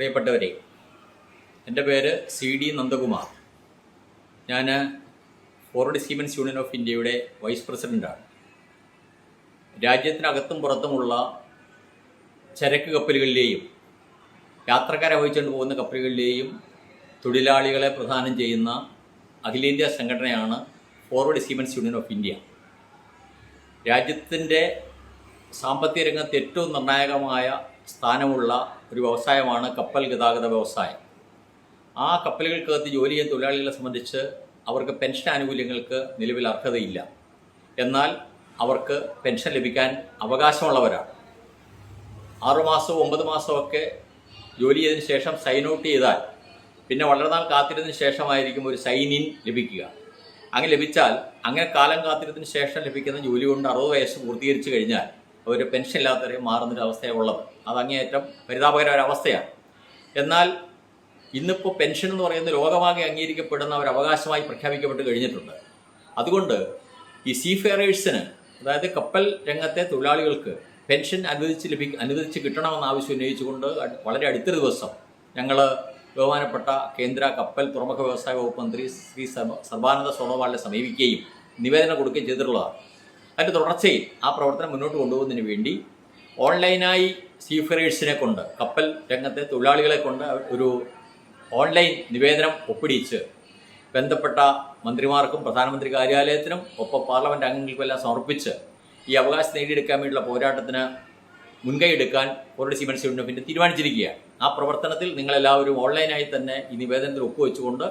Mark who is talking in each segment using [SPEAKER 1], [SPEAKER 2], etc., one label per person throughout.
[SPEAKER 1] പ്രിയപ്പെട്ടവരെ, എൻ്റെ പേര് CD നന്ദകുമാർ. ഞാൻ ഫോർവേഡ് സീമെൻസ് യൂണിയൻ ഓഫ് ഇന്ത്യയുടെ വൈസ് പ്രസിഡൻ്റാണ്. രാജ്യത്തിനകത്തും പുറത്തുമുള്ള ചരക്ക് കപ്പലുകളിലെയും യാത്രക്കാരെ വഹിച്ചുകൊണ്ട് പോകുന്ന കപ്പലുകളിലെയും തൊഴിലാളികളെ പ്രദാനം ചെയ്യുന്ന അഖിലേന്ത്യാ സംഘടനയാണ് forward Seamen's Union of India. രാജ്യത്തിൻ്റെ സാമ്പത്തിക രംഗത്ത് ഏറ്റവും നിർണായകമായ സ്ഥാനമുള്ള ഒരു വ്യവസായമാണ് കപ്പൽ ഗതാഗത വ്യവസായം. ആ കപ്പലുകൾക്കകത്ത് ജോലി ചെയ്യുന്ന തൊഴിലാളികളെ സംബന്ധിച്ച് അവർക്ക് പെൻഷൻ ആനുകൂല്യങ്ങൾക്ക് നിലവിൽ അർഹതയില്ല. എന്നാൽ അവർക്ക് പെൻഷൻ ലഭിക്കാൻ അവകാശമുള്ളവരാണ്. 6 മാസവും 9 മാസമൊക്കെ ജോലി ചെയ്തതിന് ശേഷം സൈൻ ഔട്ട് ചെയ്താൽ പിന്നെ വളരെ നാൾ കാത്തിരുന്നതിന് ശേഷമായിരിക്കും ഒരു സൈൻ ഇൻ ലഭിക്കുക. അങ്ങനെ ലഭിച്ചാൽ അങ്ങനെ കാലം കാത്തിരുന്നതിന് ശേഷം ലഭിക്കുന്ന ജോലി കൊണ്ട് 60 വയസ്സ് പൂർത്തീകരിച്ചു കഴിഞ്ഞാൽ അവർ പെൻഷൻ ഇല്ലാത്തവരെ മാറുന്നൊരവസ്ഥയാണ് ഉള്ളത്. അത് അങ്ങേയറ്റം പരിതാപകരമായ അവസ്ഥയാണ്. എന്നാൽ ഇന്നിപ്പോൾ പെൻഷൻ എന്ന് പറയുന്നത് ലോകമാകെ അംഗീകരിക്കപ്പെടുന്ന ഒരു അവകാശമായി പ്രഖ്യാപിക്കപ്പെട്ട് കഴിഞ്ഞിട്ടുണ്ട്. അതുകൊണ്ട് ഈ സീഫെയറേഴ്സിന്, അതായത് കപ്പൽ രംഗത്തെ തൊഴിലാളികൾക്ക് പെൻഷൻ അനുവദിച്ച് കിട്ടണമെന്ന് ആവശ്യം ഉന്നയിച്ചുകൊണ്ട് വളരെ അടുത്തൊരു ദിവസം ഞങ്ങൾ ബഹുമാനപ്പെട്ട കേന്ദ്ര കപ്പൽ തുറമുഖ വ്യവസായ വകുപ്പ് മന്ത്രി ശ്രീ സർബാനന്ദ സോണോവാളിനെ സമീപിക്കുകയും നിവേദനം കൊടുക്കുകയും ചെയ്തിട്ടുള്ളതാണ്. അതിൻ്റെ തുടർച്ചയിൽ ആ പ്രവർത്തനം മുന്നോട്ട് കൊണ്ടുപോകുന്നതിന് വേണ്ടി ഓൺലൈനായി സീഫെയറേഴ്സിനെ കൊണ്ട്, കപ്പൽ രംഗത്തെ തൊഴിലാളികളെ കൊണ്ട് ഒരു ഓൺലൈൻ നിവേദനം ഒപ്പിടിച്ച് ബന്ധപ്പെട്ട മന്ത്രിമാർക്കും പ്രധാനമന്ത്രി കാര്യാലയത്തിനും ഒപ്പം പാർലമെൻറ്റ് അംഗങ്ങൾക്കും എല്ലാം സമർപ്പിച്ച് ഈ അവകാശം നേടിയെടുക്കാൻ വേണ്ടിയുള്ള പോരാട്ടത്തിന് മുൻകൈ എടുക്കാൻ Forward Seamen's Union of India തീരുമാനിച്ചിരിക്കുകയാണ്. ആ പ്രവർത്തനത്തിൽ നിങ്ങളെല്ലാവരും ഓൺലൈനായി തന്നെ ഈ നിവേദനത്തിൽ ഒപ്പുവെച്ചുകൊണ്ട്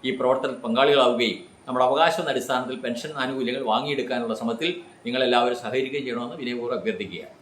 [SPEAKER 1] ഈ പ്രവർത്തനത്തിൽ പങ്കാളികളാവുകയും നമ്മുടെ അവകാശം അടിസ്ഥാനത്തിൽ പെൻഷൻ ആനുകൂല്യങ്ങൾ വാങ്ങിയെടുക്കാനുള്ള ശ്രമത്തിൽ നിങ്ങളെല്ലാവരും സഹകരിക്കുകയും ചെയ്യണമെന്ന് വിനയപൂർവ്വം അഭ്യർത്ഥിക്കുകയാണ്.